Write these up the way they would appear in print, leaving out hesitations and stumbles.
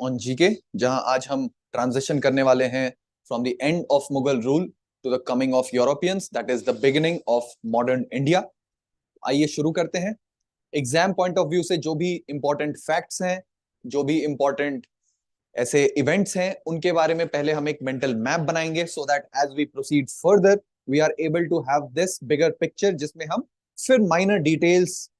On GK, जहां आज हम ट्रांजिशन करने वाले हैं from the end of Mughal rule to the coming of Europeans, that is the beginning of modern India. आइए शुरू करते हैं। एग्जाम पॉइंट ऑफ व्यू से जो भी इंपॉर्टेंट फैक्ट्स हैं, जो भी इंपॉर्टेंट ऐसे इवेंट्स हैं, उनके बारे में पहले हम एक मेंटल मैप बनाएंगे, so that as we proceed further we are able to have this bigger picture, जिसमें हम फिर माइनर डिटेल्स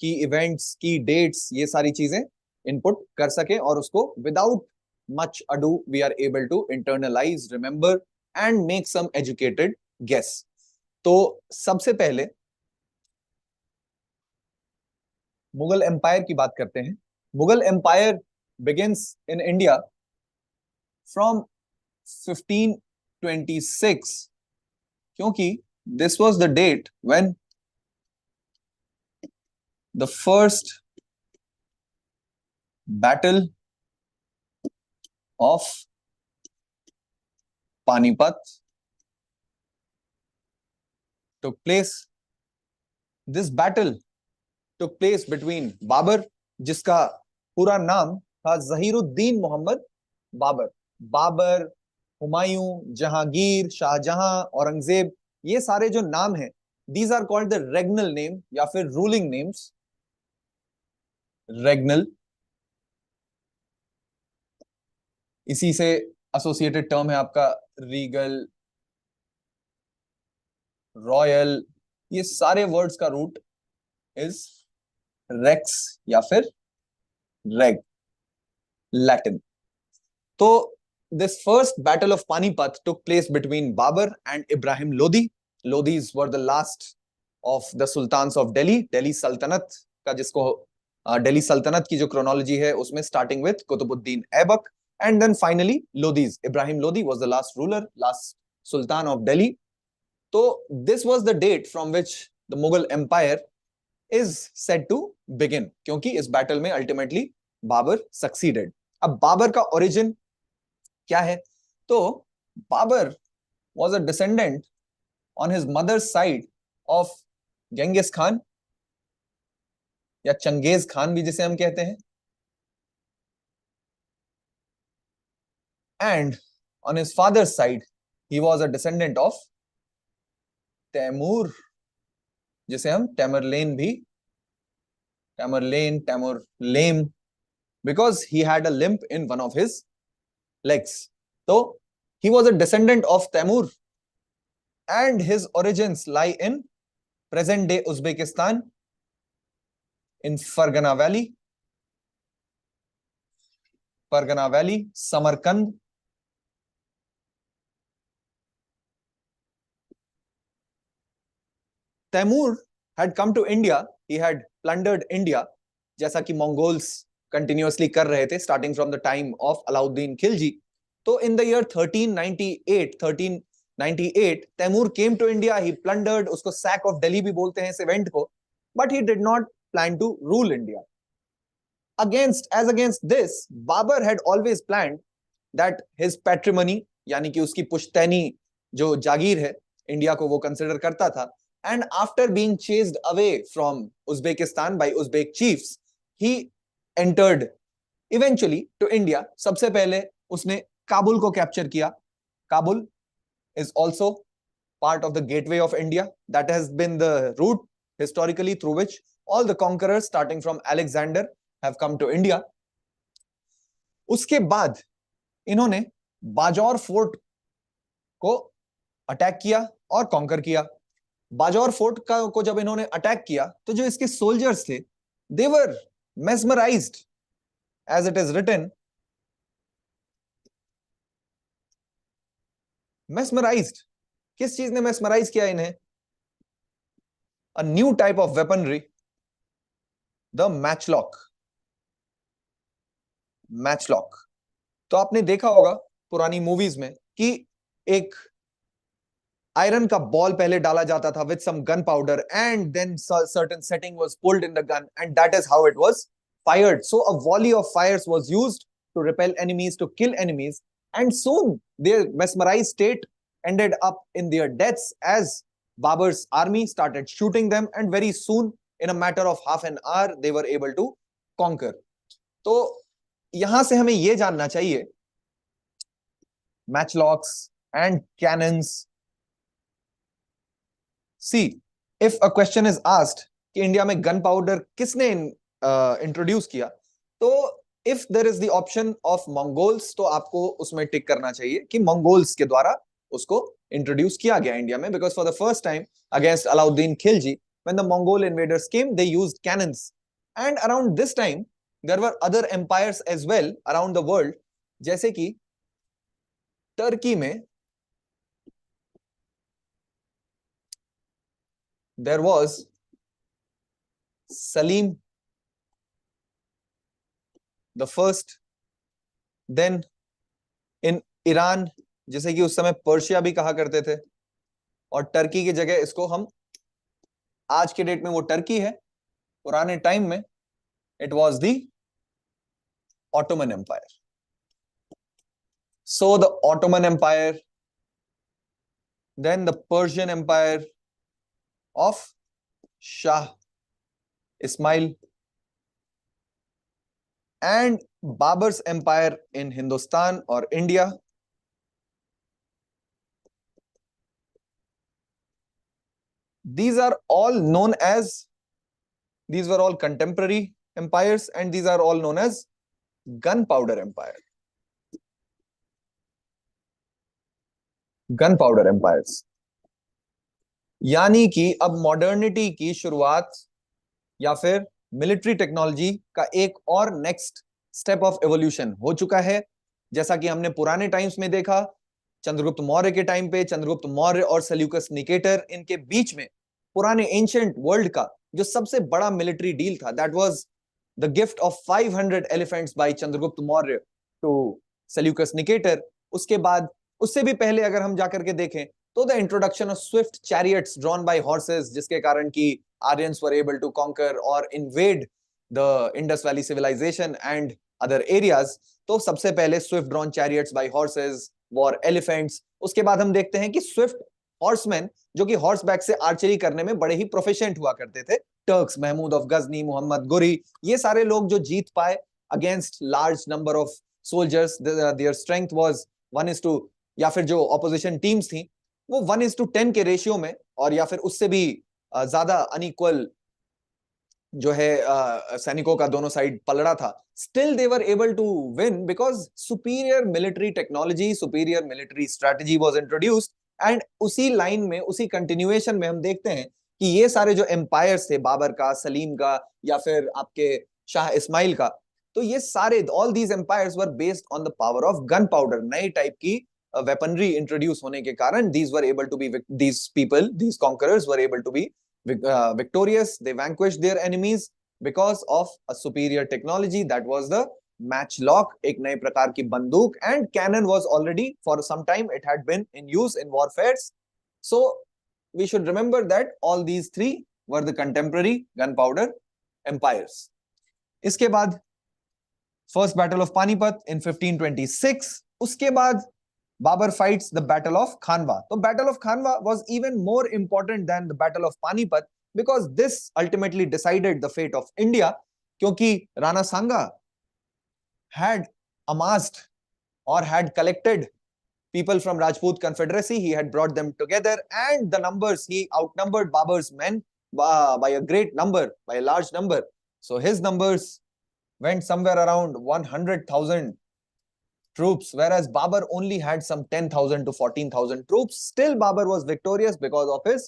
की, इवेंट्स की डेट्स, ये सारी चीजें इनपुट कर सके और उसको without much ado we are able to internalise, remember and make some educated guess. तो सबसे पहले मुगल एम्पायर की बात करते हैं। Mughal empire begins in India from 1526, क्योंकि this was the date when the first battle of Panipat took place. This battle took place between Babur, जिसका पूरा नाम था जहीरुद्दीन मोहम्मद बाबर। बाबर, हुमायूं, जहांगीर, शाहजहां, औरंगजेब, ये सारे जो नाम हैं, these are called the regnal name या फिर ruling names। regnal, इसी से एसोसिएटेड टर्म है आपका रीगल, रॉयल, ये सारे वर्ड्स का रूट इज रेक्स या फिर रेग, लैटिन। तो this first battle of Panipat took place between Babur and Ibrahim Lodi. Lodis were the last of the sultans of Delhi, Delhi सल्तनत का, जिसको दिल्ली सल्तनत की जो क्रोनोलॉजी है उसमें starting with Qutbuddin Aibak and then finally Lodis. Ibrahim Lodi was the last ruler, last sultan of Delhi. तो this was the date from which the Mughal empire is said to begin, क्योंकि इस बैटल में अल्टीमेटली बाबर सक्सीडेड। अब बाबर का ओरिजिन क्या है? तो Babur was a descendant on his mother's side of Genghis Khan या चंगेज खान भी जिसे हम कहते हैं, and on his father's side he was a descendant of Taimur, जिसे हम टैमरलेन भी, टैमरलेम, because he had a limp in one of his legs. So he was a descendant of Taimur and his origins lie in present day Uzbekistan, in Fargana Valley, Samarkand, Taimur had come to India, he had plundered India, जैसा कि Mongols continuously कर रहे थे starting from the time of Alauddin Khilji. तो in the year 1398 Timur came to India, he plundered, उसको sack of Delhi भी बोलते हैं इस इवेंट को, but he did not plan to rule India. Against this Babur had always planned that his patrimony, यानी कि उसकी पुश्तैनी जो जागीर है इंडिया को, वो कंसिडर करता था। And after being chased away from Uzbekistan by Uzbek chiefs, he entered eventually to India। सबसे पहले उसने काबुल को कैप्चर किया। Kabul is also part of the gateway of India, that has been the route historically through which all the conquerors starting from Alexander have come to India। उसके बाद इन्होंने Bajaur fort को attack किया और कॉन्कर किया। बाजौर फोर्ट को जब इन्होंने अटैक किया तो जो इसके सोल्जर्स थे, they were mesmerized, as it is written, mesmerized, किस चीज ने mesmerize किया इन्हें? a new type of weaponry, the matchlock। तो आपने देखा होगा पुरानी मूवीज में कि एक आयरन का बॉल पहले डाला जाता था with some gunpowder and then certain setting was pulled in the gun and that is how it was fired। So a volley of fires was used to repel enemies, to kill enemies, and soon their mesmerized state ended up in their deaths as Babur's army started shooting them, and very soon in a matter of half an hour they were able to conquer। तो यहां से हमें यह जानना चाहिए matchlocks and cannons. See, if a question is asked कि India में gunpowder किसने इंट्रोड्यूस किया, तो if there is the option of Mongols, तो आपको उसमें टिक करना चाहिए कि मंगोल्स के द्वारा उसको इंट्रोड्यूस किया गया इंडिया में, because for the first time against Alauddin Khilji when the Mongol invaders came, they used cannons. And around this time, there were other empires as well around the world, जैसे कि टर्की में there was Salim the first, then in Iran, जिसे कि उस समय Persia भी कहा करते थे, और टर्की की जगह इसको हम आज के डेट में वो टर्की है, पुराने टाइम में it was the Ottoman empire. So the Ottoman empire, then the Persian empire of Shah Ismail, and Babur's empire in Hindustan or India. These are all known as, these were all contemporary empires, and these are all known as gunpowder empire. Gunpowder empires. यानी कि अब modernity की शुरुआत या फिर military technology का एक और नेक्स्ट स्टेप ऑफ एवोल्यूशन हो चुका है। जैसा कि हमने पुराने टाइम्स में देखा, चंद्रगुप्त मौर्य के टाइम पे चंद्रगुप्त मौर्य और सेल्यूकस निकेटर, इनके बीच में पुराने एंशिएंट वर्ल्ड का जो सबसे बड़ा मिलिट्री डील था, that was the gift of 500 elephants by Chandragupta Maurya to Seleucus Nicator. उसके बाद, उससे भी पहले अगर हम जाकर के देखें तो the introduction of swift chariots drawn by horses, जिसके कारण की Aryans were able to conquer और invade the Indus valley civilization and other areas. तो सबसे पहले swift drawn chariots by horses, war elephants. उसके बाद हम देखते हैं कि स्विफ्ट हॉर्समैन, जो कि हॉर्स बैक से आर्चरी करने में बड़े ही प्रोफिशिएंट हुआ करते थे, टर्क्स, महमूद ऑफ गजनी, मोहम्मद गुरी, ये सारे लोग जो जीत पाए against large number of soldiers, there strength was 1:, या फिर जो ऑपोजिशन टीम्स थी वो 1:10 के रेशियो में, और या फिर उससे भी ज्यादा अनइक्वल जो है सैनिकों का दोनों साइड पलड़ा था, still they were able to win because superior military technology, superior military strategy was introduced. And उसी लाइन में, उसी कंटिन्यूएशन में हम देखते हैं कि ये सारे जो एम्पायर्स थे, बाबर का, सलीम का, या फिर आपके शाह इस्माइल का, तो ये सारे, all these empires were based on the power of gunpowder. नए टाइप की वेपनरी इंट्रोड्यूस होने के कारण these were able to be, these people, these conquerors were able to be victorious. They vanquished their enemies because of a superior technology, that was the matchlock, एक नए प्रकार की बंदूक, and cannon was already for some time it had been in use in warfares. So we should remember that all these three were the contemporary gunpowder empires. इसके बाद first battle of Panipat in 1526, उसके बाद Babur fights the Battle of Khanwa. So Battle of Khanwa was even more important than the Battle of Panipat because this ultimately decided the fate of India, क्योंकि Rana Sanga had amassed or had collected people from Rajput Confederacy. He had brought them together, and the numbers, he outnumbered Babur's men by a great number, by a large number. So his numbers went somewhere around 100,000 troops, whereas Babur only had some 10,000 to 14,000 troops. Still, Babur was victorious because of his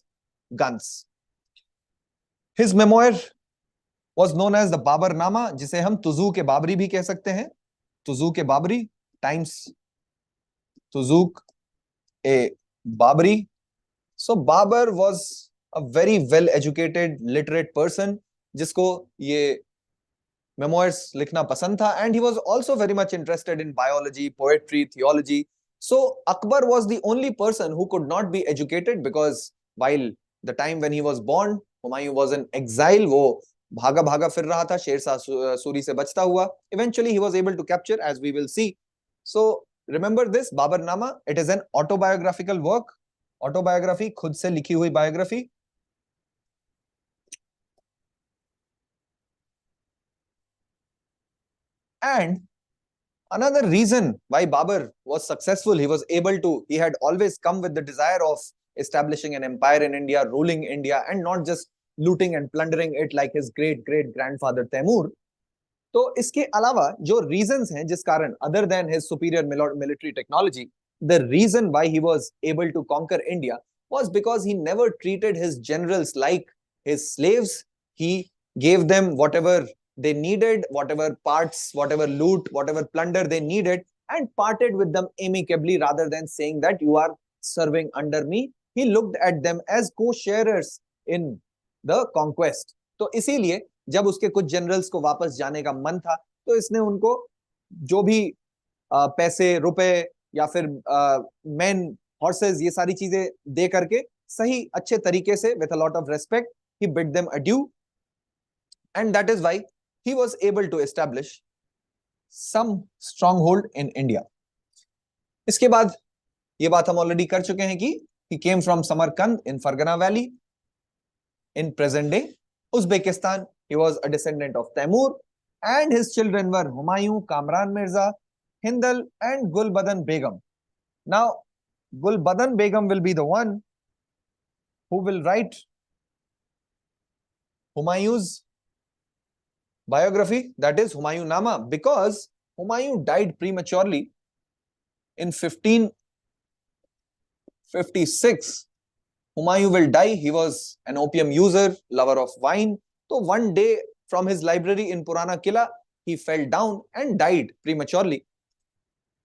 guns. His memoir was known as the Baburnama, जिसे हम तुजूक ए बाबरी भी कह सकते हैं। Tuzuk e Baburi, times Tuzuk e Baburi. So Babur was a very well-educated, literate person, जिसको ये memoirs लिखना पसंद था, and he was also very much interested in biology, poetry, theology. So Akbar was the only person who could not be educated because while the time when he was born, Humayun was in exile. वो भागा भागा फिर रहा था शेरशाह सूरी से बचता हुआ. Eventually he was able to capture, as we will see. So remember this Baburnama, it is an autobiographical work. Autobiography, खुद से लिखी हुई biography. And Another reason why Babur was successful, he had always come with the desire of establishing an empire in India, ruling India, and not just looting and plundering it like his great great grandfather Taimur. तो इसके अलावा जो reasons हैं जिस कारण, other than his superior military technology, the reason why he was able to conquer India was because he never treated his generals like his slaves. He gave them whatever they needed, whatever parts, whatever loot, whatever plunder they needed, and parted with them amicably rather than saying that you are serving under me. He looked at them as co-sharers in the conquest. तो इसीलिए जब उसके कुछ generals को वापस जाने का मन था तो इसने उनको जो भी पैसे रुपए या फिर मैन हॉर्सेस ये सारी चीजें दे करके सही अच्छे तरीके से with a lot of respect he bid them adieu, and that is why he was able to establish some stronghold in India. इसके बाद ये बात हम ऑलरेडी कर चुके हैं कि he came from Samarkand in Fergana valley in present day Uzbekistan. He was a descendant of Taimur, and his children were Humayun, Kamran Mirza, Hindal, and Gulbadan Begum. Now, Gulbadan Begum will be the one who will write Humayun's biography, that is Humayun Nama, because Humayun died prematurely in 1556. Humayun will die. He was an opium user, lover of wine. So one day from his library in Purana Killa, he fell down and died prematurely.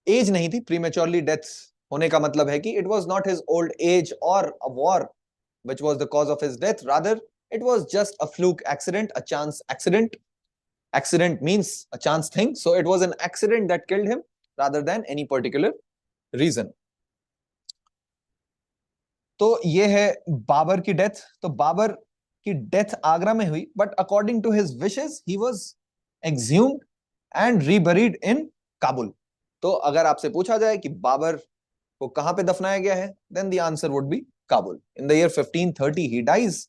Age nahi thi, prematurely death hone ka matlab hai ki it was not his old age or a war which was the cause of his death. Rather, it was just a fluke accident, a chance accident. Accident means a chance thing. So it was an accident that killed him rather than any particular reason. तो ये है बाबर की death. तो बाबर की death Agra में हुई, but according to his wishes he was exhumed and reburied in Kabul. तो अगर आपसे पूछा जाए कि बाबर को कहां पे दफनाया गया है, then the answer would be Kabul. In the year 1530 he dies.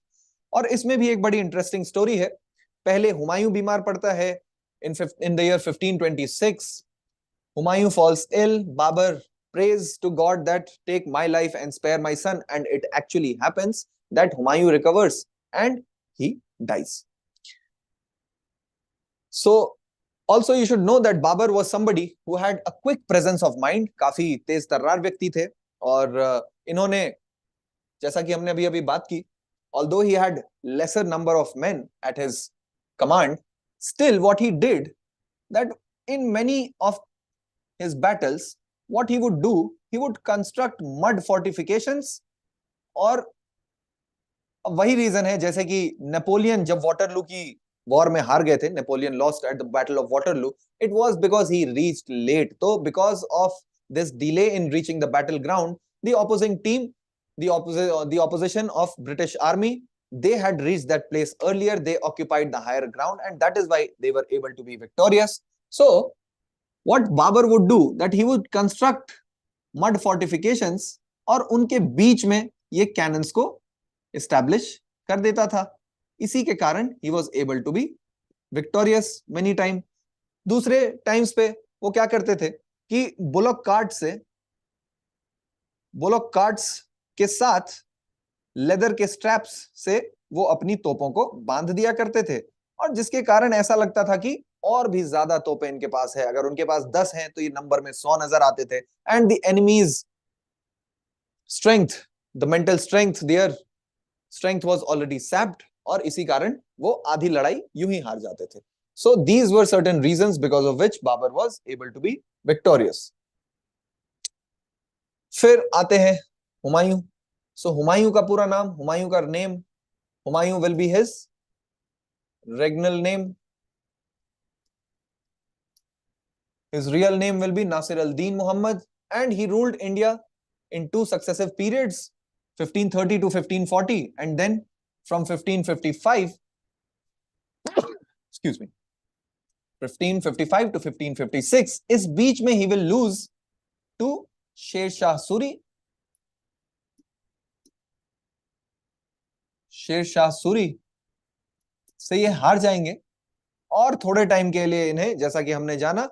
और इसमें भी एक बड़ी इंटरेस्टिंग स्टोरी है. पहले हुमायूं बीमार पड़ता है in the year 1526. Humayun falls ill. Babur prays to God that take my life and spare my son, and it actually happens that Humayun recovers and he dies. So also you should know that Babur was somebody who had a quick presence of mind. काफी तेज तर्रार व्यक्ति थे. और इन्होंने, जैसा कि हमने अभी अभी बात की, although he had lesser number of men at his command, still what he did, that in many of his battles, what he would do, he would construct mud fortifications. और वही रीजन है जैसे कि नेपोलियन जब Waterloo की war में हार गए थे, Napoleon lost at the battle of Waterloo, it was because he reached late. तो because of this delay in reaching the battle ground, the opposing team, the opposition of British army, they had reached that place earlier. They occupied the higher ground, and that is why they were able to be victorious. So what Babur would do, that he would construct mud fortifications और उनके बीच में ये cannons को establish कर देता था. इसी के कारण he was able to be victorious many time. दूसरे times पे वो क्या करते थे कि बुलॉक कार्ट्स के साथ लेदर के स्ट्रैप्स से वो अपनी तोपों को बांध दिया करते थे, और जिसके कारण ऐसा लगता था कि और भी ज्यादा तोपें इनके पास है. अगर उनके पास 10 हैं तो ये नंबर में 100 नजर आते थे. And the enemy's strength, the mental strength, their strength was already sapped, और इसी कारण वो आधी लड़ाई यूं ही हार जाते थे. So these were certain reasons because of which Babur was able to be victorious. फिर आते हैं हुमायूं. सो हुमायूं का पूरा नाम, हुमायूं का name, Humayun will be his regnal name. His real name will be Nasir al-Din Muhammad, and he ruled India in 2 successive periods, 1530 to 1540, and then from 1555, excuse me, 1555 to 1556. इस बीच में he will lose to Sher Shah Suri. Sher Shah Suri से ये हार जाएंगे, और थोड़े time के लिए इन्हें, जैसा कि हमने जाना,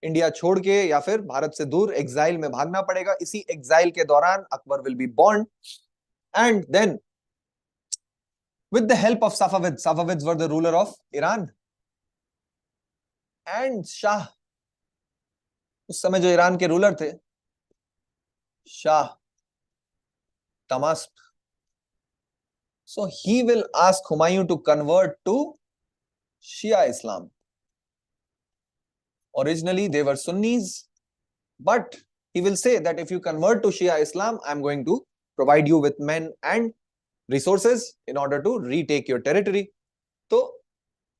इंडिया छोड़ के या फिर भारत से दूर एग्जाइल में भागना पड़ेगा। इसी एग्जाइल के दौरान Akbar will be born, and then with the help of Safavids were the ruler of Iran, and Shah, उस समय जो ईरान के रूलर थे, Shah तमास्प, so he will ask Humayun to convert to Shia Islam. Originally they were Sunnis, but he will say that if you convert to Shia Islam, I'm going to provide you with men and resources in order to retake your territory. So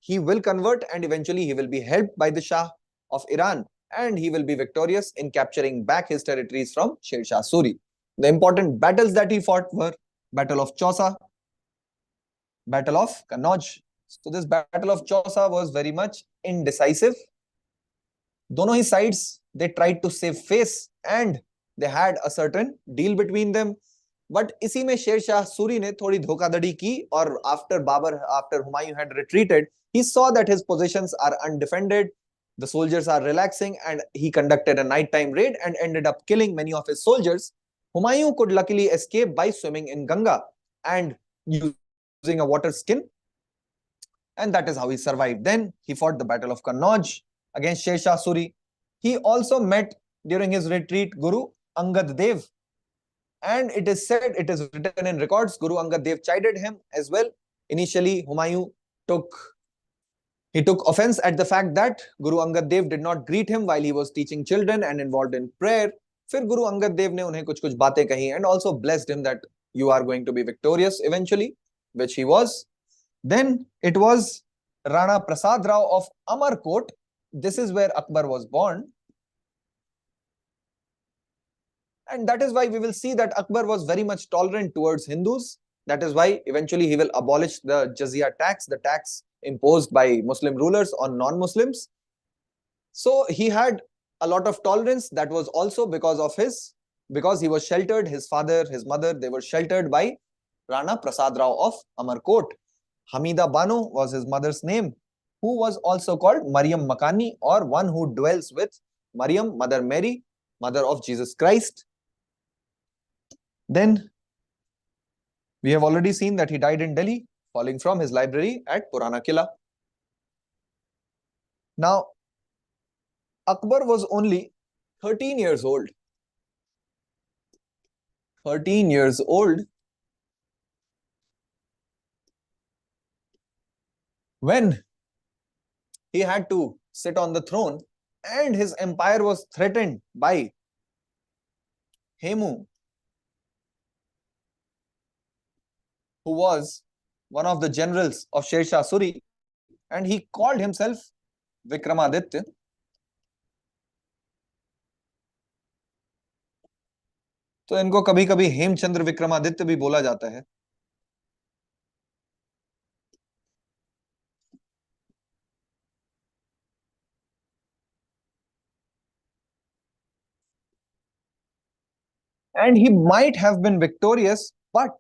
he will convert, and eventually he will be helped by the Shah of Iran, and he will be victorious in capturing back his territories from Sher Shah Suri. The important battles that he fought were Battle of Chausa, Battle of Kannauj. So this Battle of Chausa was very much indecisive. दोनों ही sides, they tried to save face and they had a certain deal between them. But इसी में शेर शाह सूरी ने थोड़ी धोखाधड़ी की, और after Humayun had retreated, he saw that his positions are undefended, the soldiers are relaxing, and he conducted a nighttime raid and ended up killing many of his soldiers. Humayun could luckily escape by swimming in Ganga and using a water skin, and that is how he survived. Then he fought the Battle of Kannauj against Sher Shah Suri. He also met during his retreat Guru Angad Dev, and it is said, it is written in records, Guru Angad Dev chided him as well. Initially, Humayun took offense at the fact that Guru Angad Dev did not greet him while he was teaching children and involved in prayer. फिर Guru Angad Dev ने उन्हें कुछ-कुछ बातें कही and also blessed him that you are going to be victorious eventually, which he was. Then it was Rana Prasad Rao of Amarkot. This is where Akbar was born. And that is why we will see that Akbar was very much tolerant towards Hindus. That is why eventually he will abolish the jizya tax, the tax imposed by Muslim rulers on non-Muslims. So he had a lot of tolerance. That was also because he was sheltered, his father, his mother, they were sheltered by Rana Prasad Rao of Amarkot. Hamida Banu was his mother's name, who was also called Maryam Makani, or one who dwells with Maryam, Mother Mary, mother of Jesus Christ. Then we have already seen that he died in Delhi, falling from his library at Purana Killa. Now, Akbar was only 13 years old. 13 years old when he had to sit on the throne, and his empire was threatened by Hemu, who was one of the generals of Sher Shah Suri, and he called himself Vikramaditya. तो इनको कभी-कभी हेमचंद्र विक्रमादित्य भी बोला जाता है. And he might have been victorious, but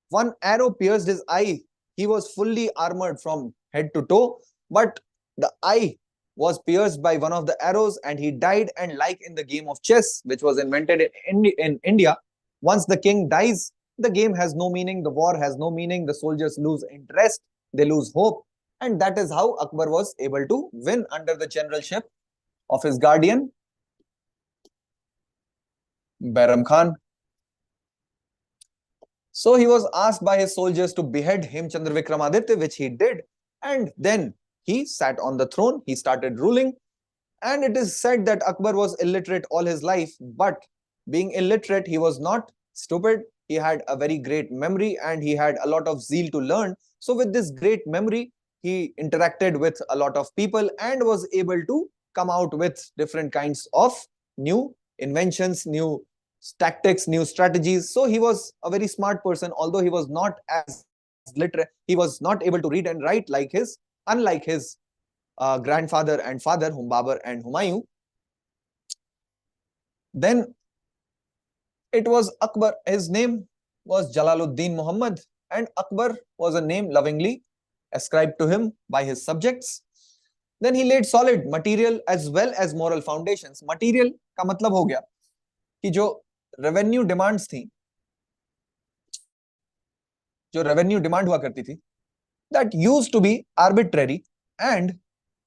one arrow pierced his eye. He was fully armored from head to toe, but the eye was pierced by one of the arrows and he died. And like in the game of chess, which was invented in India, once the king dies, the game has no meaning, the war has no meaning, the soldiers lose interest, they lose hope. And that is how Akbar was able to win under the generalship of his guardian, Bairam Khan. So he was asked by his soldiers to behead Hemchandra Vikramaditya, which he did. And then he sat on the throne, he started ruling. And it is said that Akbar was illiterate all his life, but being illiterate, he was not stupid. He had a very great memory and he had a lot of zeal to learn. So with this great memory, he interacted with a lot of people and was able to come out with different kinds of new inventions, new tactics, new strategies. So he was a very smart person, although he was not as literate. He was not able to read and write unlike his grandfather and father, Babur and Humayun. Then it was Akbar. His name was Jalaluddin Muhammad, and Akbar was a name lovingly ascribed to him by his subjects. Then he laid solid material as well as moral foundations. Material का मतलब हो गया कि जो revenue demands थी, जो revenue demand हुआ करती थी, that used to be arbitrary, and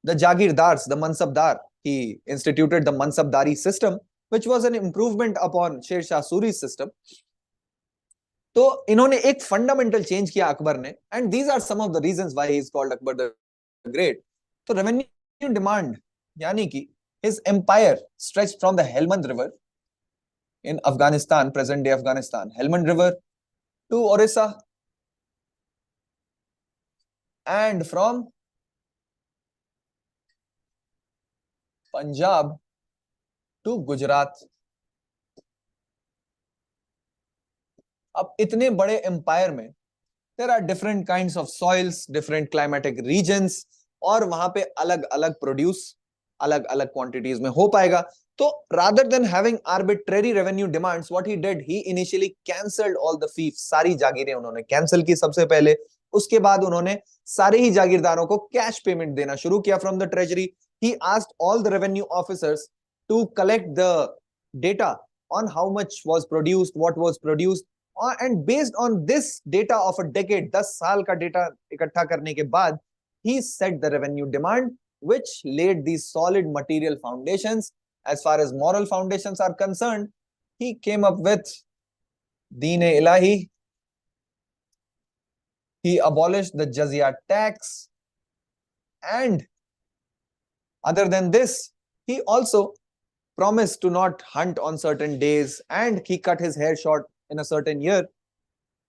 the jagirdars, the mansabdar, he instituted the mansabdari system, which was an improvement upon Sher Shah Suri's system. तो इन्होंने एक फंडामेंटल चेंज किया अकबर ने, and these are some of the reasons why he is called Akbar the great. तो revenue demand यानी कि his empire stretched from the Helmand River in Afghanistan, present day Afghanistan, Helmand River to Orissa, and from Punjab to Gujarat. अब इतने बड़े empire में there are different kinds of soils, different climatic regions, और वहां पे अलग अलग produce अलग अलग क्वांटिटीज में हो पाएगा. तो rather than having arbitrary revenue demands, what he did, he initially cancelled all the fiefs. सारी जागीरें उन्होंने कैंसिल की सबसे पहले. उसके बाद उन्होंने सारे ही जागीरदारों को कैश पेमेंट देना शुरू किया from the treasury. He asked all the revenue officers to collect the data on how much was produced, what was produced, and based on this data of a decade, 10 साल का data इकट्ठा करने के बाद he set the revenue demand, which laid these solid material foundations. As far as moral foundations are concerned, he came up with Deen-e-Ilahi. He abolished the jizya tax, and other than this, he also promised to not hunt on certain days, and he cut his hair short in a certain year.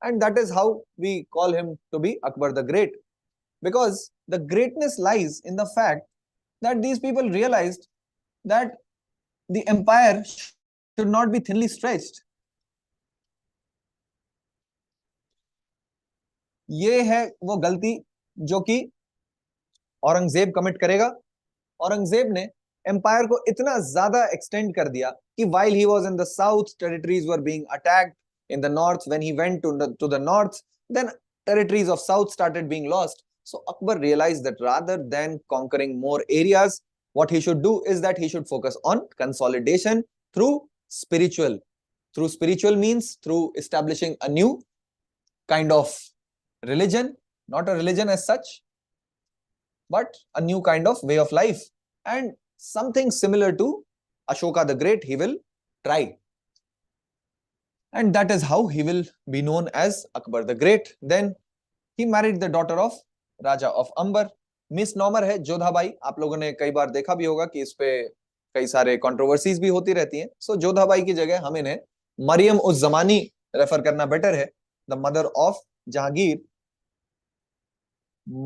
And that is how we call him to be Akbar the Great, because the greatness lies in the fact that these people realized that the empire should not be thinly stretched. ये है वो गलती जो कि Aurangzeb commit करेगा. औरंगजेब ने empire को इतना ज्यादा एक्सटेंड कर दिया कि while he was in the south, territories were being attacked. In the north, when he went to the north, then territories of south started being lost. So Akbar realized that rather than conquering more areas, what he should do is that he should focus on consolidation through spiritual. Through spiritual means through establishing a new kind of religion, not a religion as such, but a new kind of way of life, and something similar to Ashoka the Great he will try. And that is how he will be known as Akbar the Great. Then he married the daughter of Raja of Amber. मिसनॉमर है जोधाबाई. आप लोगों ने कई बार देखा भी होगा कि इस पे कई सारे कंट्रोवर्सीज भी होती रहती हैं. सो जोधाबाई की जगह हम इन्हें मरियम उज जमानी रेफर करना बेटर है. The mother of Jahangir,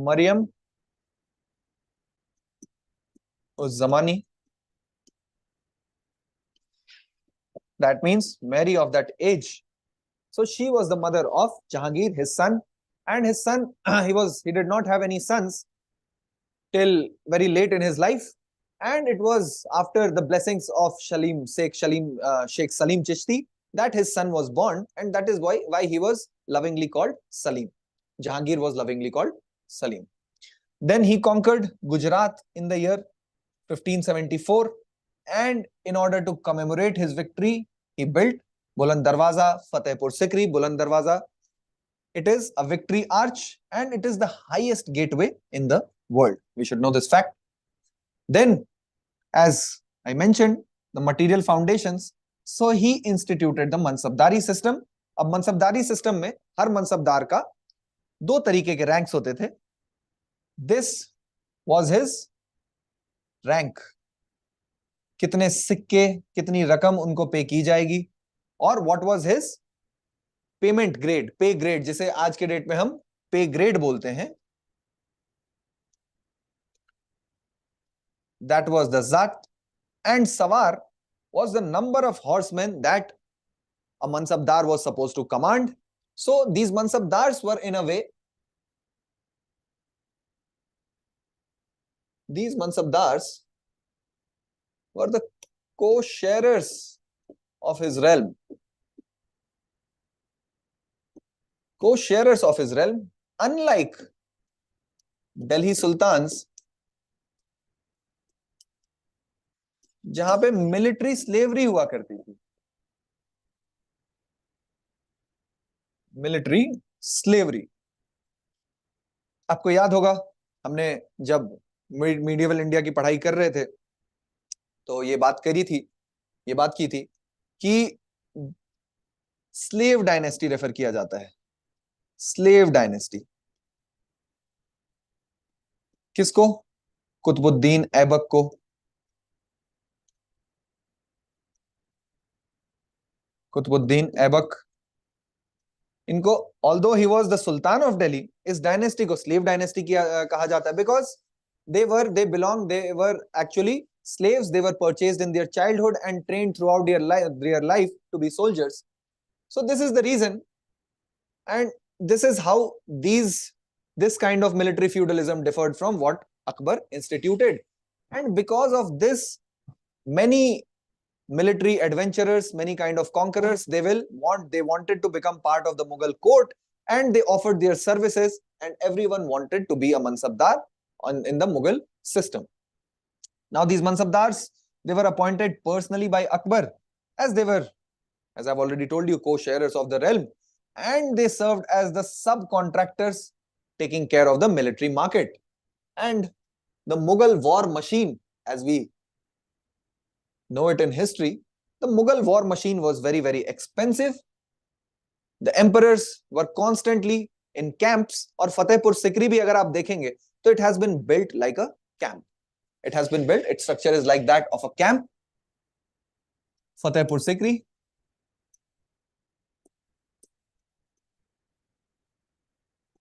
Mariam uz Zamani. That means Mary of that age. So she was the mother of Jahangir, his son, and his son he did not have any sons till very late in his life, and it was after the blessings of Sheikh Salim Chishti that his son was born, and that is why he was lovingly called Salim. Jahangir was lovingly called Salim. Then he conquered Gujarat in the year 1574, and in order to commemorate his victory, he built Buland Darwaza, Fatehpur Sikri. Buland Darwaza, it is a victory arch, and it is the highest gateway in the world. We should know this fact. Then, as I mentioned, the material foundations. So he instituted the Mansabdari system. अब Mansabdari system में हर Mansabdar का दो तरीके के ranks होते थे. This was his rank. कितने सिक्के, कितनी रकम उनको पे की जाएगी, और what was his payment grade, पे ग्रेड, जिसे आज के डेट में हम पे ग्रेड बोलते हैं. दैट वाज द जात, एंड सवार was the number of horsemen that a mansabdar was supposed to command. So these mansabdars were in a way, these mansabdars were the co-sharers of his realm. Co-sharers of his realm. Unlike Delhi sultans, जहां पे military slavery हुआ करती थी, military slavery. आपको याद होगा, हमने जब मीडिएवल इंडिया की पढ़ाई कर रहे थे तो ये बात करी थी, ये बात की थी कि स्लेव डायनेस्टी रेफर किया जाता है, स्लेव डायनेस्टी। किसको? कुतुबुद्दीन ऐबक को। कुतुबुद्दीन ऐबक, इनको although he was the sultan of Delhi, इस डायनेस्टी को स्लेव डायनेस्टी कहा जाता है, because they belong, they were actually slaves, they were purchased in their childhood and trained throughout their life to be soldiers. So this is the reason, and this is how this kind of military feudalism differed from what Akbar instituted. And because of this, many military adventurers, many kind of conquerors, they wanted to become part of the Mughal court, and they offered their services, and everyone wanted to be a mansabdar in the Mughal system. Now these mansabdars, they were appointed personally by Akbar, as they were, as I've already told you, co-sharers of the realm, and they served as the subcontractors taking care of the military market. And the Mughal war machine, as we know it in history, the Mughal war machine was very, very expensive. The emperors were constantly in camps, और फतेहपुर सिकरी भी अगर आप देखेंगे तो it has been built like a camp. It has been built, its structure is like that of a camp. Fatehpur Sikri.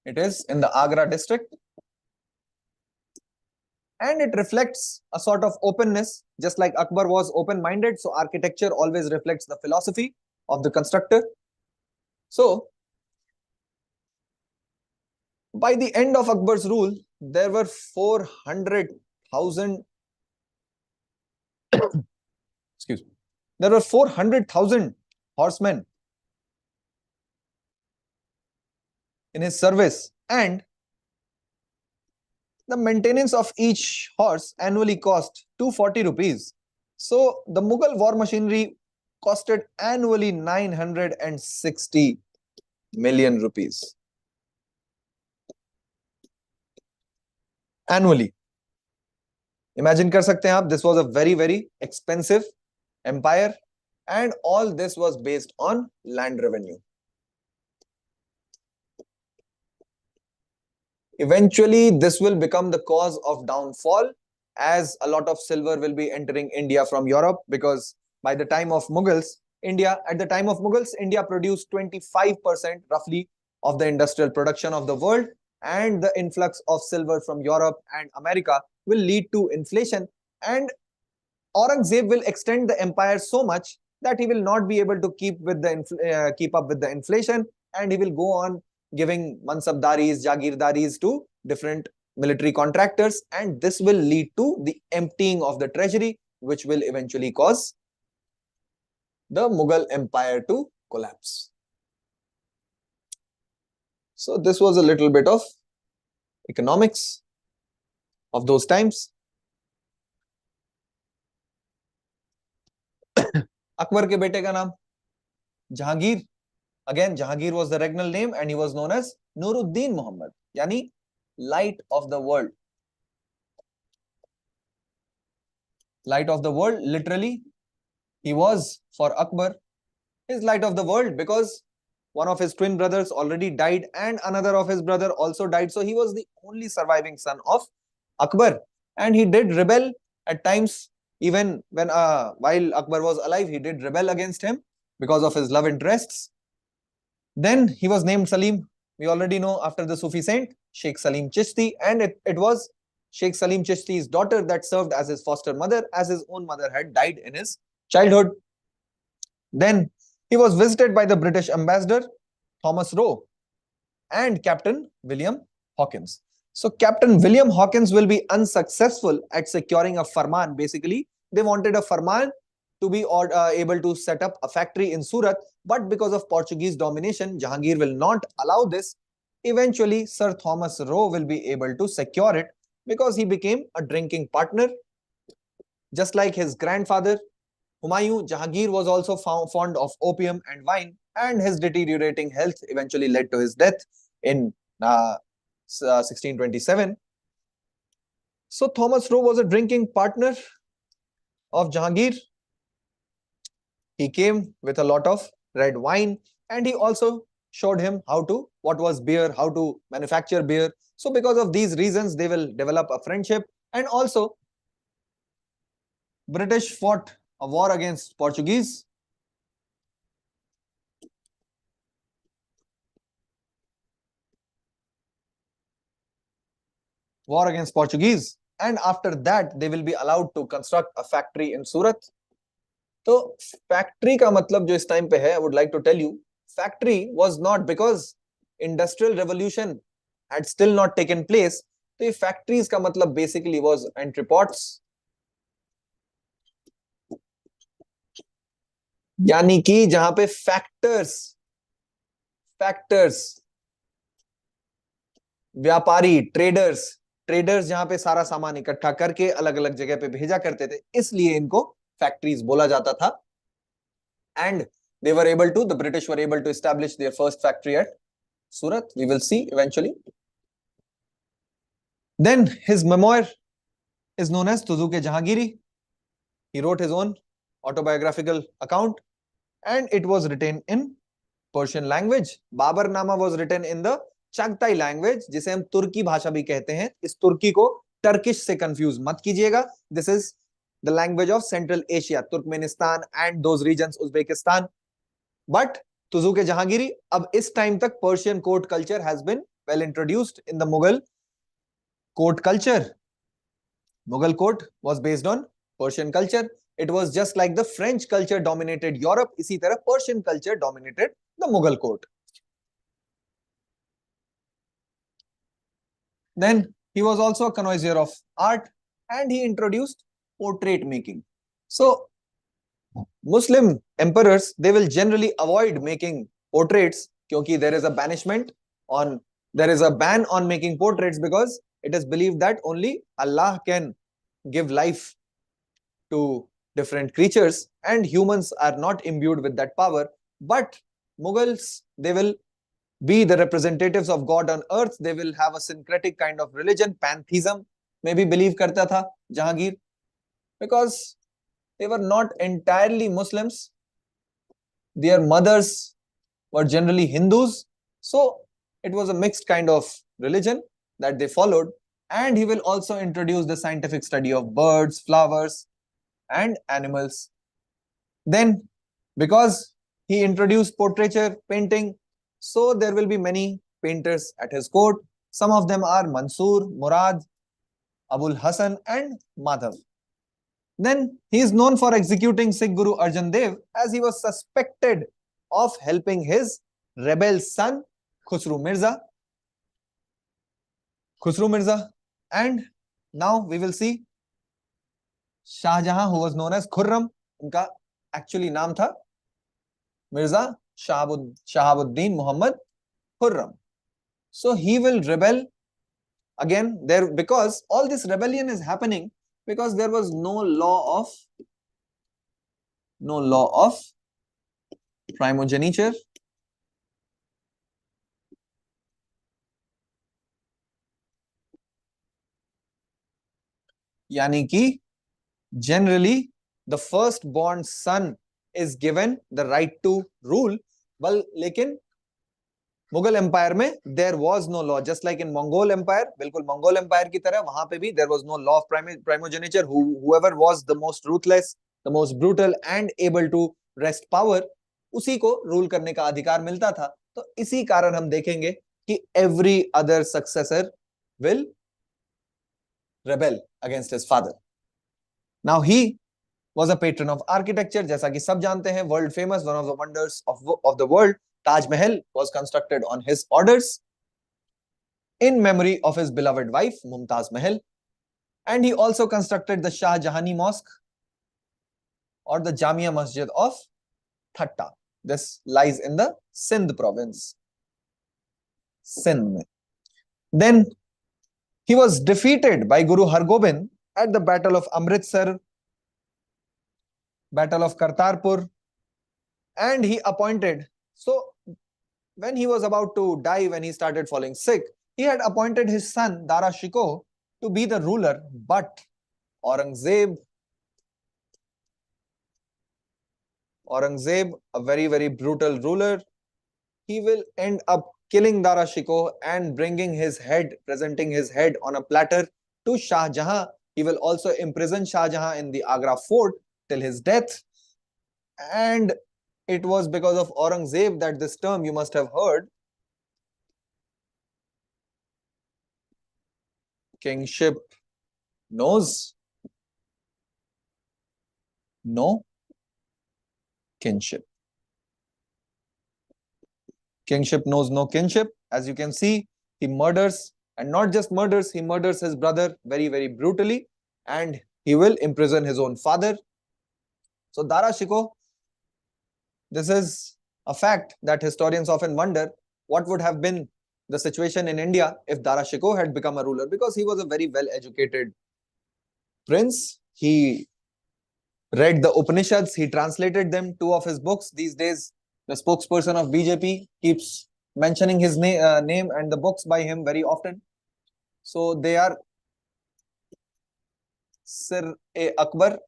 It is in the Agra district. And it reflects a sort of openness, just like Akbar was open-minded. So architecture always reflects the philosophy of the constructor. So by the end of Akbar's rule, there were 400,000 excuse me, there were 400,000 horsemen in his service, and the maintenance of each horse annually cost 240 rupees. So the Mughal war machinery costed annually 960 million rupees. Annually. Imagine kar sakte hain aap, this was a very, very expensive empire, and all this was based on land revenue. Eventually, this will become the cause of downfall, as a lot of silver will be entering India from Europe, because by the time of Mughals, India produced 25% roughly of the industrial production of the world, and the influx of silver from Europe and America will lead to inflation, and Aurangzeb will extend the empire so much that he will not be able to keep up with the inflation, and he will go on giving mansabdaris, jagirdaris to different military contractors, and this will lead to the emptying of the treasury, which will eventually cause the Mughal empire to collapse. So this was a little bit of economics of those times. Akbar के बेटे का नाम Jahangir. Again, Jahangir was the regnal name, and he was known as Nuruddin Muhammad, yani light of the world. Light of the world, literally, he was for Akbar his light of the world, because one of his twin brothers already died and another of his brother also died. So he was the only surviving son of Akbar, and he did rebel at times. Even when while Akbar was alive, he did rebel against him because of his love interests. Then he was named Salim. We already know, after the Sufi saint Sheikh Salim Chishti, and it was Sheikh Salim Chishti's daughter that served as his foster mother, as his own mother had died in his childhood. Then he was visited by the British ambassador Thomas Roe and Captain William Hawkins. So Captain William Hawkins will be unsuccessful at securing a farman. Basically, they wanted a farman to be able to set up a factory in Surat, but because of Portuguese domination, Jahangir will not allow this. Eventually, Sir Thomas Roe will be able to secure it, because he became a drinking partner Just like his grandfather, Humayun, Jahangir was also fond of opium and wine, and his deteriorating health eventually led to his death in 1627. So Thomas Roe was a drinking partner of Jahangir. He came with a lot of red wine, and he also showed him what was beer, how to manufacture beer. So because of these reasons, they will develop a friendship. And also, British fought a war against Portuguese. War against Portuguese. And after that, they will be allowed to construct a factory in Surat. तो factory का मतलब जो इस time पे है, I would like to tell you, factory was not because industrial revolution had still not taken place. तो ये factories का मतलब basically was entrepots, यानी कि जहां पे फैक्टर्स व्यापारी ट्रेडर्स जहां पे सारा सामान इकट्ठा करके अलग अलग जगह पे भेजा करते थे, इसलिए इनको फैक्ट्रीज बोला जाता था. And the British were able to establish their first factory at Surat. We will see eventually. Then his memoir is known as Tuzuke Jahangiri. He wrote his own autobiographical account, and it was written in Persian language. Babarnama was written in the Chagtai language, जिसे हम तुर्की भाषा भी कहते हैं. इस तुर्की को Turkish से confuse मत कीजिएगा. This is the language of Central Asia, Turkmenistan and those regions, Uzbekistan. But Tuzuke Jahangiri, अब इस टाइम तक Persian court culture has been well introduced in the Mughal court culture. Mughal court was based on Persian culture. It was just like the French culture dominated Europe, इसी तरह Persian culture dominated the Mughal court. Then he was also a connoisseur of art, and he introduced portrait making. So Muslim emperors, they will generally avoid making portraits क्योंकि there is a ban on making portraits, because it is believed that only Allah can give life to different creatures and humans are not imbued with that power. But Mughals, they will be the representatives of God on earth. They will have a syncretic kind of religion, pantheism में भी believe करता था Jahangir, because they were not entirely Muslims. Their mothers were generally Hindus. So it was a mixed kind of religion that they followed. And he will also introduce the scientific study of birds, flowers, and animals. Then, because he introduced portraiture, painting, so there will be many painters at his court. Some of them are Mansur, Murad, Abul Hasan, and Madhav. Then he is known for executing Sikh Guru Arjan Dev, as he was suspected of helping his rebel son Khusru Mirza. And now we will see Shah Jahan, who was known as Khurram. उनका actually नाम था Mirza Shahabuddin Muhammad Khurram. So he will rebel again there, because all this rebellion is happening because there was no law of primogeniture. यानी कि generally the first born son is given the right to rule. Well, लेकिन Mughal empire में there was no law, just like in Mongol Empire. बिल्कुल Mongol empire की तरह वहां पे भी there was no law of primogeniture. Whoever was the most ruthless, the most brutal and able to wrest power, उसी को rule करने का अधिकार मिलता था. तो इसी कारण हम देखेंगे कि every other successor will rebel against his father. Now he was a patron of architecture, जैसा कि सब जानते हैं, world famous, one of the wonders of the world. Taj Mahal was constructed on his orders in memory of his beloved wife Mumtaz Mahal, and he also constructed the Shah Jahani Mosque or the Jamia Masjid of Thatta. This lies in the Sindh province. Sindh. Then he was defeated by Guru Hargobind at the Battle of Amritsar Battle of Kartarpur, and he appointed. So when he was about to die, when he started falling sick, he had appointed his son Dara Shikoh to be the ruler, but Aurangzeb, a very brutal ruler, he will end up killing Dara Shikoh and bringing his head, presenting his head on a platter to Shah Jahan. He will also imprison Shah Jahan in the Agra fort till his death. And it was because of Aurangzeb that this term you must have heard, kingship knows no kinship. Kingship knows no kinship. As you can see, he murders, and not just murders, he murders his brother very brutally, and he will imprison his own father. So Dara Shikoh, this is a fact that historians often wonder what would have been the situation in India if Dara Shikoh had become a ruler, because he was a very well educated prince. He read the Upanishads, he translated them, two of his books. These days, the spokesperson of BJP keeps mentioning his name and the books by him very often. So they are Sir-e-Akbar,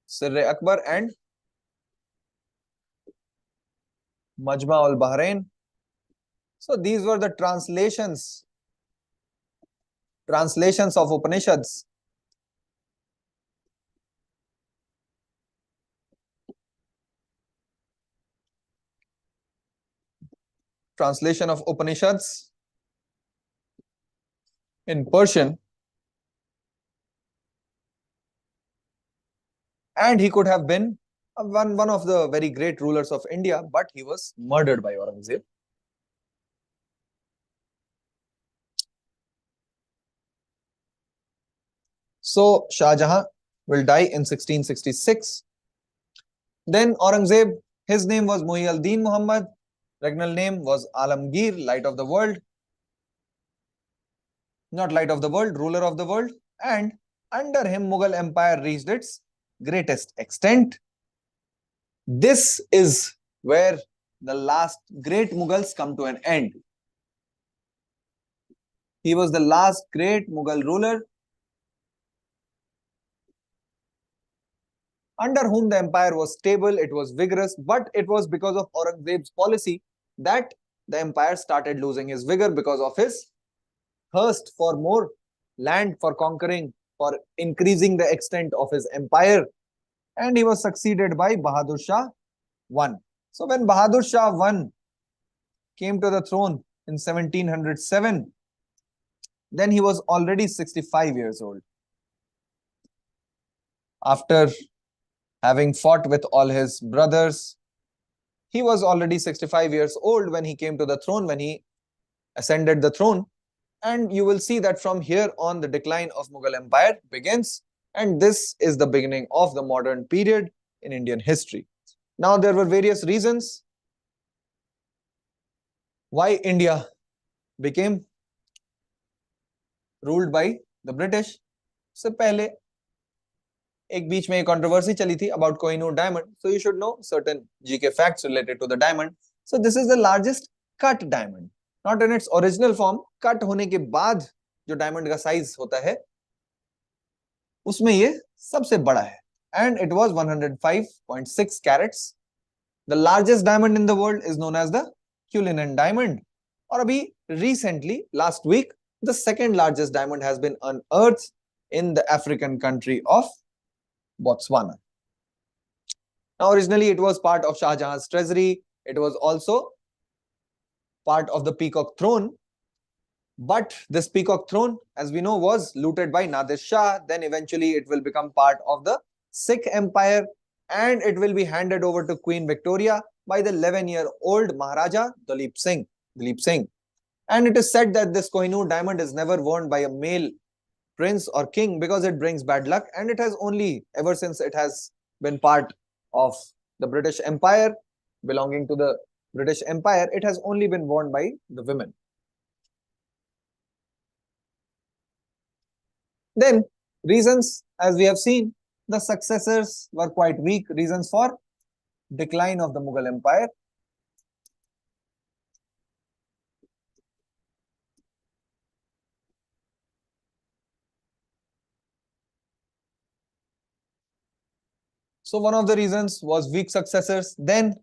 Sir-e-Akbar and Majma al-Bahrain. So these were the translations of Upanishads. Translation of Upanishads in Persian. And he could have been one of the very great rulers of India, but he was murdered by Aurangzeb. So Shah Jahan will die in 1666. Then Aurangzeb, his name was Muhi al-Din Muhammad. Regnal name was Alamgir, light of the world. Not light of the world, ruler of the world. And under him, Mughal Empire reached its greatest extent. This is where the last great Mughals come to an end. He was the last great Mughal ruler under whom the empire was stable, it was vigorous, but it was because of Aurangzeb's policy that the empire started losing his vigor, because of his thirst for more land, for conquering, for increasing the extent of his empire. And he was succeeded by Bahadur Shah I. So when Bahadur Shah I came to the throne in 1707, then he was already 65 years old. After having fought with all his brothers, he was already 65 years old when he came to the throne, when he ascended the throne. And you will see that from here on, the decline of Mughal Empire begins. And this is the beginning of the modern period in Indian history. Now, there were various reasons why India became ruled by the British. से पहले एक बीच में controversy चली थी about Kohinoor diamond. So you should know certain GK facts related to the diamond. So this is the largest cut diamond, not in its original form. Cut होने के बाद जो diamond का size होता है, उसमें ये सबसे बड़ा है. And it was 105.6 carats. The largest diamond in the world is known as the Cullinan diamond. और अभी recently, last week, the second largest diamond has been unearthed in the African country of Botswana. Now, originally it was part of Shah Jahan's treasury. It was also part of the Peacock throne. But this Peacock throne, as we know, was looted by Nadir Shah. Then eventually it will become part of the Sikh Empire, and it will be handed over to Queen Victoria by the 11-year-old Maharaja Dalip Singh. And it is said that this Kohinoor diamond is never worn by a male prince or king because it brings bad luck, and it has only, ever since it has been part of the British Empire, belonging to the British Empire, it has only been worn by the women. Then reasons, as we have seen, the successors were quite weak. Reasons for decline of the Mughal Empire. So one of the reasons was weak successors. Then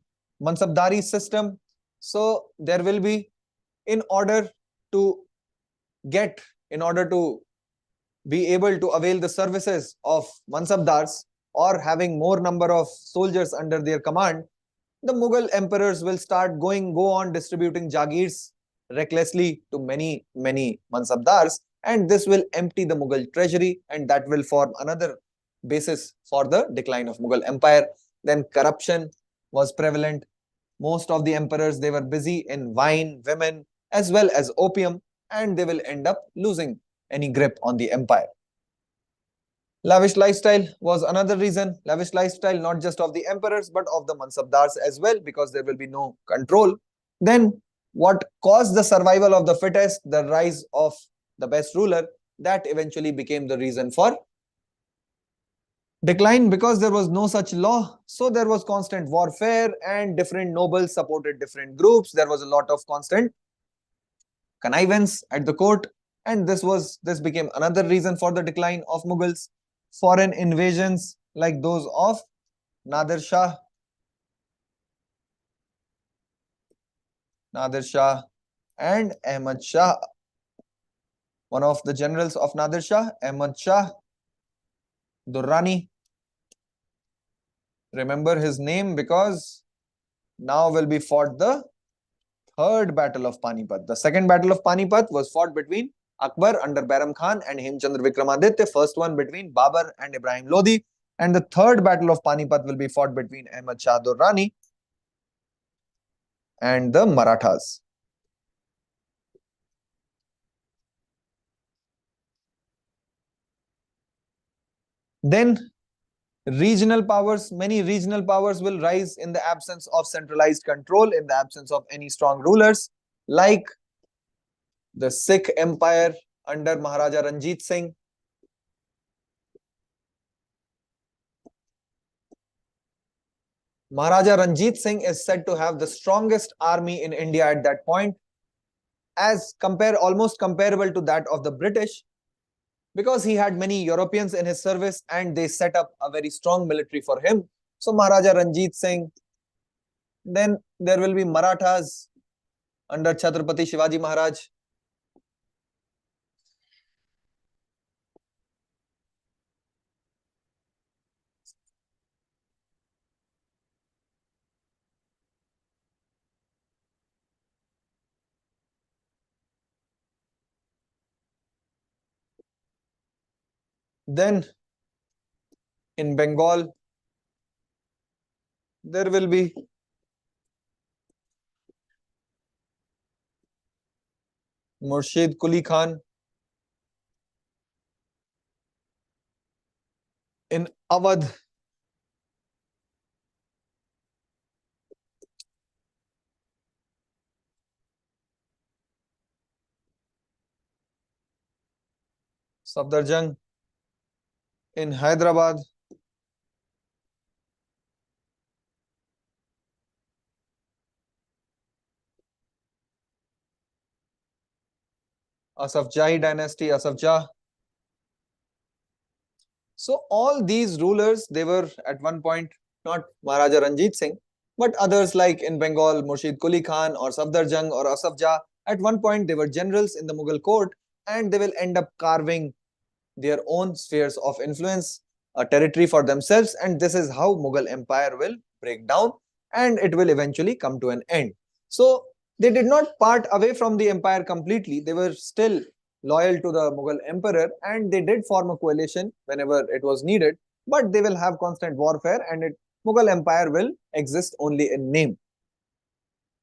Mansabdari system. So there will be, in order to get, in order to be able to avail the services of Mansabdars or having more number of soldiers under their command, the Mughal emperors will go on distributing jagirs recklessly to many Mansabdars, and this will empty the Mughal treasury, and that will form another basis for the decline of Mughal empire. Then corruption was prevalent. Most of the emperors, they were busy in wine, women, as well as opium, and they will end up losing any grip on the empire. Lavish lifestyle was another reason. Lavish lifestyle not just of the emperors but of the Mansabdars as well, because there will be no control. Then what caused the survival of the fittest, the rise of the best ruler, that eventually became the reason for decline, because there was no such law. So there was constant warfare and different nobles supported different groups. There was a lot of constant connivance at the court, and this became another reason for the decline of Mughals. Foreign invasions like those of Nadir Shah, and Ahmad Shah. One of the generals of Nadir Shah, Ahmad Shah Durrani. Remember his name because now will be fought the third battle of Panipat. The second battle of Panipat was fought between Akbar under Bairam Khan and Hemchandra Vikramaditya. First one between Babur and Ibrahim Lodi. And the third battle of Panipat will be fought between Ahmad Shah Durrani and the Marathas. Then regional powers, many regional powers will rise in the absence of centralized control, in the absence of any strong rulers, like the Sikh Empire under Maharaja Ranjit Singh. Maharaja Ranjit Singh is said to have the strongest army in India at that point, as almost comparable to that of the British, because he had many Europeans in his service and they set up a very strong military for him. So Maharaja Ranjit Singh. Then there will be Marathas under Chhatrapati Shivaji Maharaj. Then in Bengal, there will be Murshid Quli Khan. In Awadh, Safdarjung. In Hyderabad, Asafjahi dynasty, Asafjah. So all these rulers, they were at one point not Maharaja Ranjit Singh, but others like in Bengal, Murshid Quli Khan or Safdarjung or Asafjah. At one point, they were generals in the Mughal court, and they will end up carving their own spheres of influence, a territory for themselves, and this is how Mughal empire will break down and it will eventually come to an end. So they did not part away from the empire completely. They were still loyal to the Mughal emperor, and they did form a coalition whenever it was needed, but they will have constant warfare, and Mughal empire will exist only in name.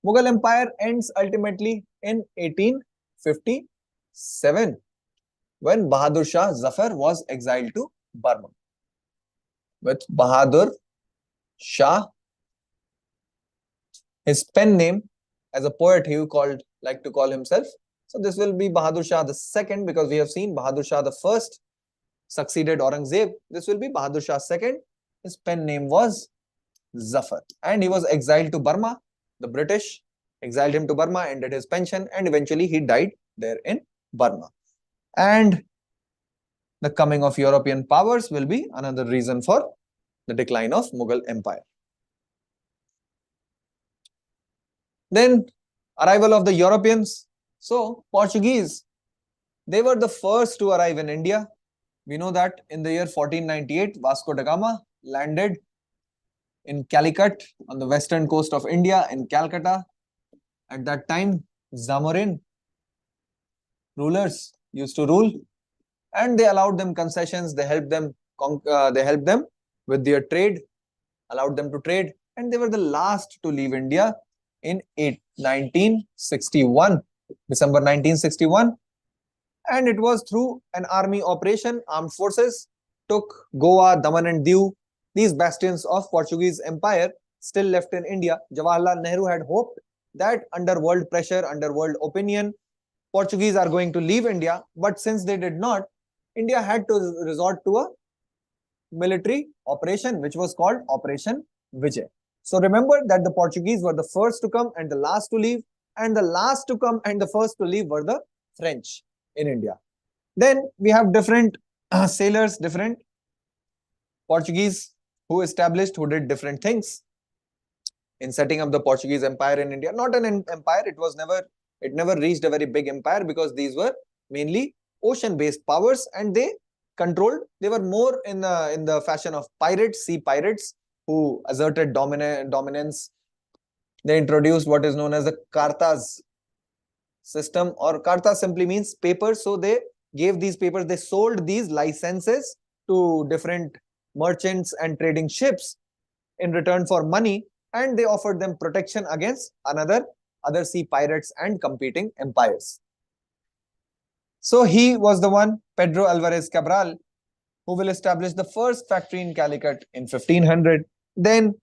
Mughal empire ends ultimately in 1857 when Bahadur Shah Zafar was exiled to Burma. With Bahadur Shah, his pen name as a poet he liked to call himself. So this will be Bahadur Shah the second, because we have seen Bahadur Shah the first succeeded Aurangzeb, this will be Bahadur Shah II. His pen name was Zafar, and he was exiled to Burma. The British exiled him to Burma, ended his pension, and eventually he died there in Burma. And the coming of European powers will be another reason for the decline of Mughal Empire. Then arrival of the Europeans. So Portuguese, they were the first to arrive in India. We know that in the year 1498, Vasco da Gama landed in Calicut on the western coast of India in Calcutta. At that time, Zamorin rulers used to rule, and they allowed them concessions. They helped them. They helped them with their trade, allowed them to trade, and they were the last to leave India in 1961, December 1961. And it was through an army operation. Armed forces took Goa, Daman and Diu, these bastions of Portuguese empire still left in India. Jawaharlal Nehru had hoped that under world pressure, under world opinion, Portuguese are going to leave India. But since they did not, India had to resort to a military operation, which was called Operation Vijay. So remember that the Portuguese were the first to come and the last to leave, and the last to come and the first to leave were the French in India. Then we have different sailors, different Portuguese who established, who did different things in setting up the Portuguese empire in India. Not an empire, it never reached a very big empire, because these were mainly ocean-based powers, and they were more in the fashion of pirates, sea pirates, who asserted dominance. They introduced what is known as the Cartas system, or Carta simply means paper. So they gave these papers, they sold these licenses to different merchants and trading ships in return for money, and they offered them protection against other sea pirates and competing empires. So he was the one, Pedro Alvarez Cabral, who will establish the first factory in Calicut in 1500. Then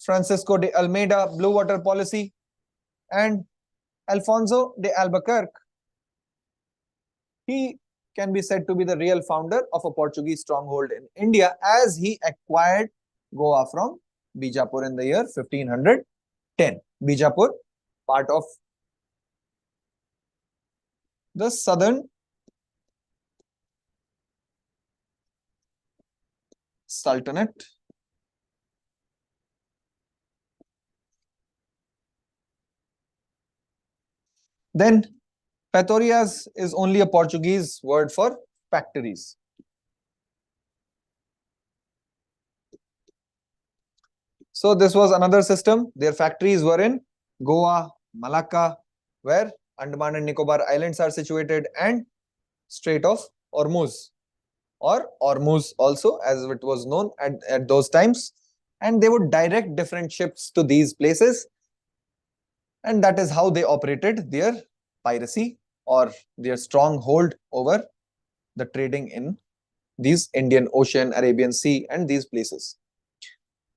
Francisco de Almeida, Blue Water Policy, and Alfonso de Albuquerque. He can be said to be the real founder of a Portuguese stronghold in India, as he acquired Goa from Bijapur in the year 1510. Bijapur, part of the southern Sultanate. Then Fetorias is only a Portuguese word for factories. So this was another system. Their factories were in Goa, Malacca, where Andaman and Nicobar Islands are situated, and Strait of Hormuz, or Hormuz also, as it was known at those times. And they would direct different ships to these places, and that is how they operated their piracy, or their stronghold over the trading in these Indian Ocean, Arabian Sea, and these places.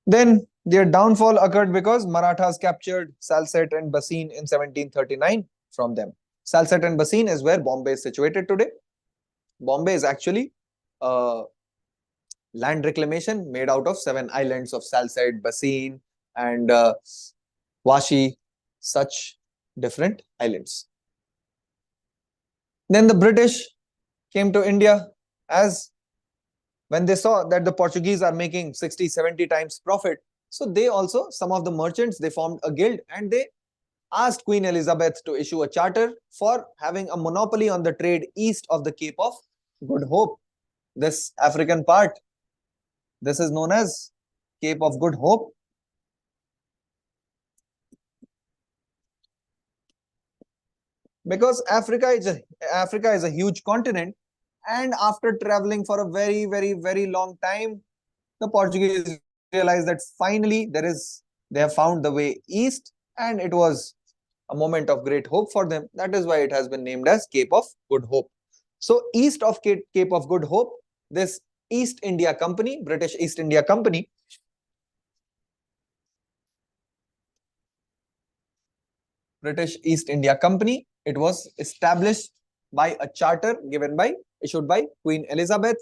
Then their downfall occurred because Marathas captured Salsette and Bassein in 1739 from them. Salsette and Bassein is where Bombay is situated today. Bombay is actually land reclamation made out of 7 islands of Salsette, Bassein, and Vashi, such different islands. Then the British came to India, as when they saw that the Portuguese are making 60, 70 times profit. So they also, some of the merchants, they formed a guild, and they asked Queen Elizabeth to issue a charter for having a monopoly on the trade east of the Cape of Good Hope. This African part, this is known as Cape of Good Hope. Because Africa is a huge continent, and after traveling for a very, very, very long time, the Portuguese realized that finally they have found the way east, and it was a moment of great hope for them. That is why it has been named as Cape of Good Hope. So east of Cape of Good Hope, this East India Company, British East India Company, it was established by a charter issued by Queen Elizabeth,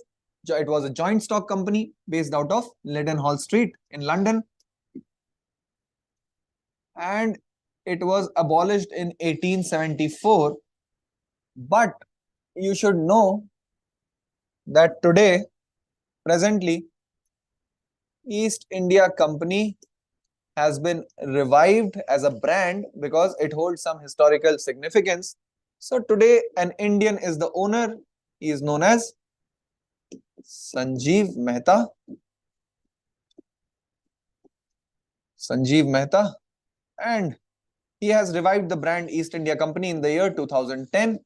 It was a joint stock company based out of Leadenhall Street in London, and it was abolished in 1874. But you should know that today, presently, East India Company has been revived as a brand because it holds some historical significance. So today, an Indian is the owner. He is known as Sanjeev Mehta. Sanjeev Mehta, and he has revived the brand East India Company in the year 2010.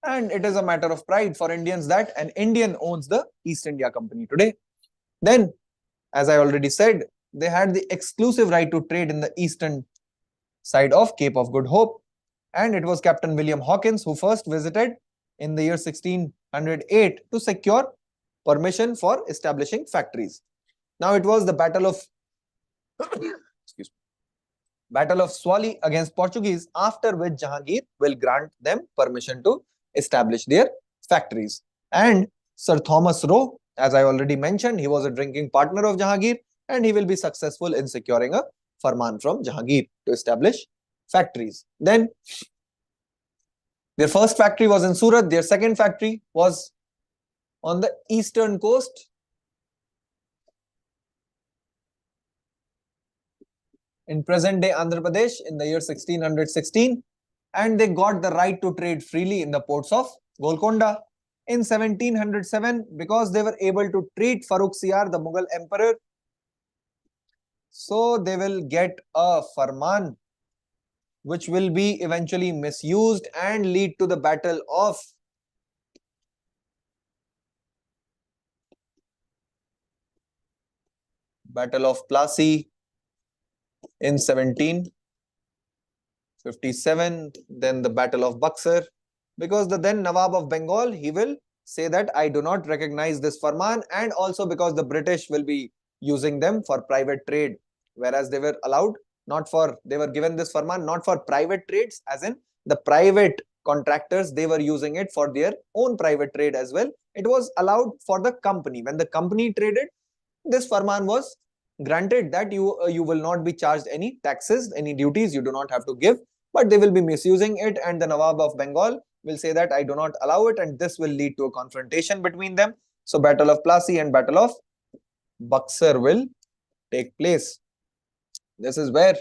And it is a matter of pride for Indians that an Indian owns the East India Company today. Then, as I already said, they had the exclusive right to trade in the eastern side of Cape of Good Hope. And it was Captain William Hawkins who first visited in the year 1608 to secure permission for establishing factories. Now, it was the Battle of excuse me, Battle of Swali against Portuguese, after which Jahangir will grant them permission to establish their factories. And Sir Thomas Roe, as I already mentioned, he was a drinking partner of Jahangir, and he will be successful in securing a farman from Jahangir to establish factories. Then their first factory was in Surat, their second factory was on the eastern coast in present-day Andhra Pradesh in the year 1616, and they got the right to trade freely in the ports of Golconda. In 1707, because they were able to treat Farrukh Siyar, the Mughal emperor, so they will get a farman which will be eventually misused and lead to the Battle of Plassey in 1757, then the Battle of Buxar, because the then Nawab of Bengal, he will say that I do not recognize this farman, and also because the British will be using them for private trade, whereas they were allowed not for, they were given this farman not for private trades, as in the private contractors, they were using it for their own private trade as well. It was allowed for the company. When the company traded, this farman was granted that you will not be charged any taxes, any duties you do not have to give, but they will be misusing it, and the Nawab of Bengal will say that I do not allow it, and this will lead to a confrontation between them. So Battle of Plassey and Battle of Buxar will take place. This is where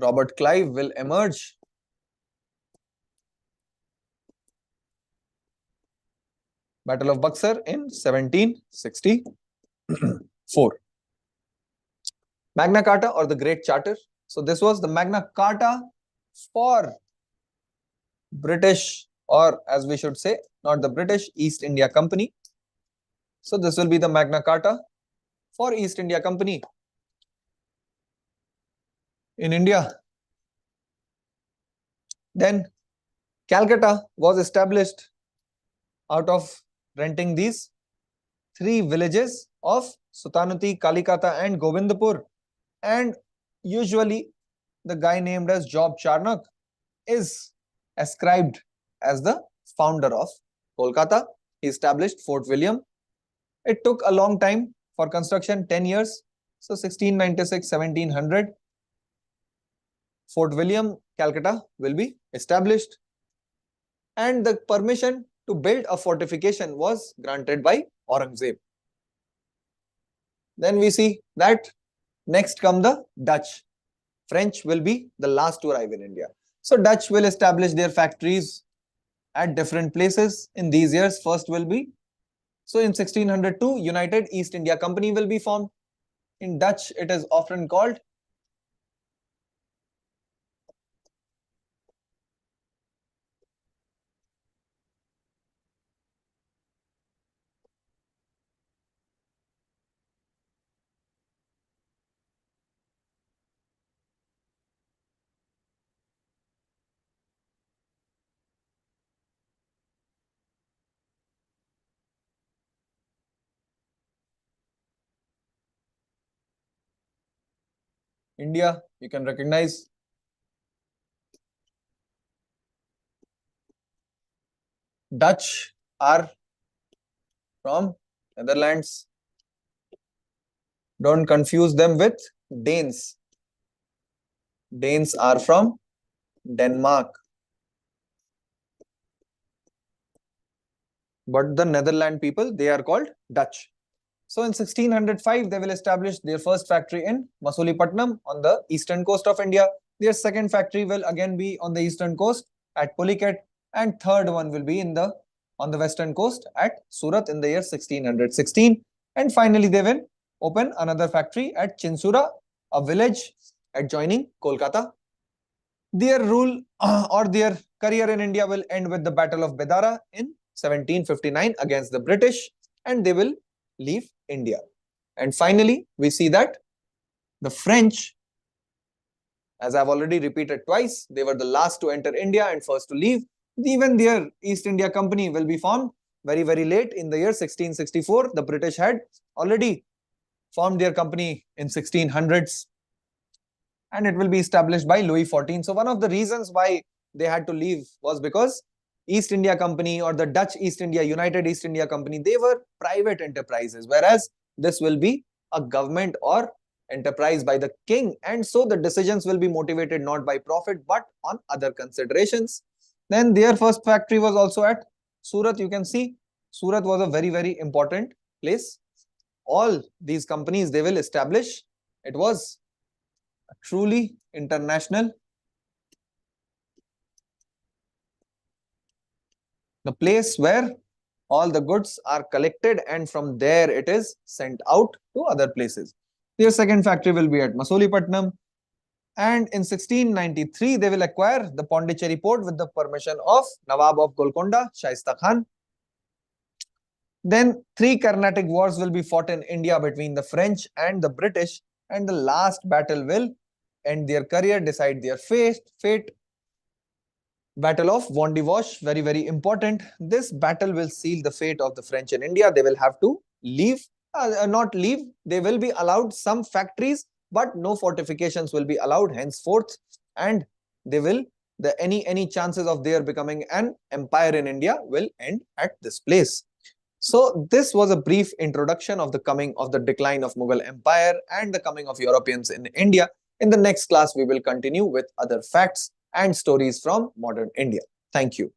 Robert Clive will emerge. Battle of Buxar in 1764. Magna Carta or the Great Charter. So this was the Magna Carta for British, or as we should say, not the British, East India Company. So this will be the Magna Carta for East India Company in India. Then Calcutta was established out of renting these three villages of Sultanati, Kalikata and Govindpur. And usually the guy named as Job Charnock is ascribed as the founder of Kolkata. He established Fort William. It took a long time for construction, 10 years. So 1696, 1700, Fort William, Calcutta will be established. And the permission to build a fortification was granted by Aurangzeb. Then we see that next come the Dutch. French will be the last to arrive in India. So Dutch will establish their factories at different places in these years. First will be, so in 1602, United East India Company will be formed. In Dutch, it is often called India. You can recognize Dutch are from Netherlands. Don't confuse them with Danes. Danes are from Denmark. But the Netherlands people, they are called Dutch. So in 1605, they will establish their first factory in Masulipatam on the eastern coast of India. Their second factory will again be on the eastern coast at Pulicat, and third one will be on the western coast at Surat in the year 1616. And finally, they will open another factory at Chinsura, a village adjoining Kolkata. Their rule or their career in India will end with the Battle of Bedara in 1759 against the British, and they will leave India. And finally, we see that the French, as I've already repeated twice, they were the last to enter India and first to leave. Even their East India Company will be formed very, very late in the year 1664. The British had already formed their company in 1600s, and it will be established by Louis XIV. So one of the reasons why they had to leave was because East India Company or the Dutch East India, United East India Company, they were private enterprises, whereas this will be a government or enterprise by the king. And so the decisions will be motivated not by profit, but on other considerations. Then their first factory was also at Surat. You can see Surat was a very, very important place. All these companies they will establish. It was a truly international, the place where all the goods are collected and from there it is sent out to other places. Their second factory will be at Masulipatam, and in 1693 they will acquire the Pondicherry port with the permission of Nawab of Golconda, Shaista Khan. Then 3 Carnatic wars will be fought in India between the French and the British, and the last battle will end their career, decide their fate. Battle of Wandiwash, very, very important. This battle will seal the fate of the French in India. They will have to leave, not leave, they will be allowed some factories, but no fortifications will be allowed henceforth, and they will, any chances of their becoming an empire in India will end at this place. So this was a brief introduction of the decline of Mughal Empire and the coming of Europeans in India. In the next class, we will continue with other facts and stories from modern India. Thank you.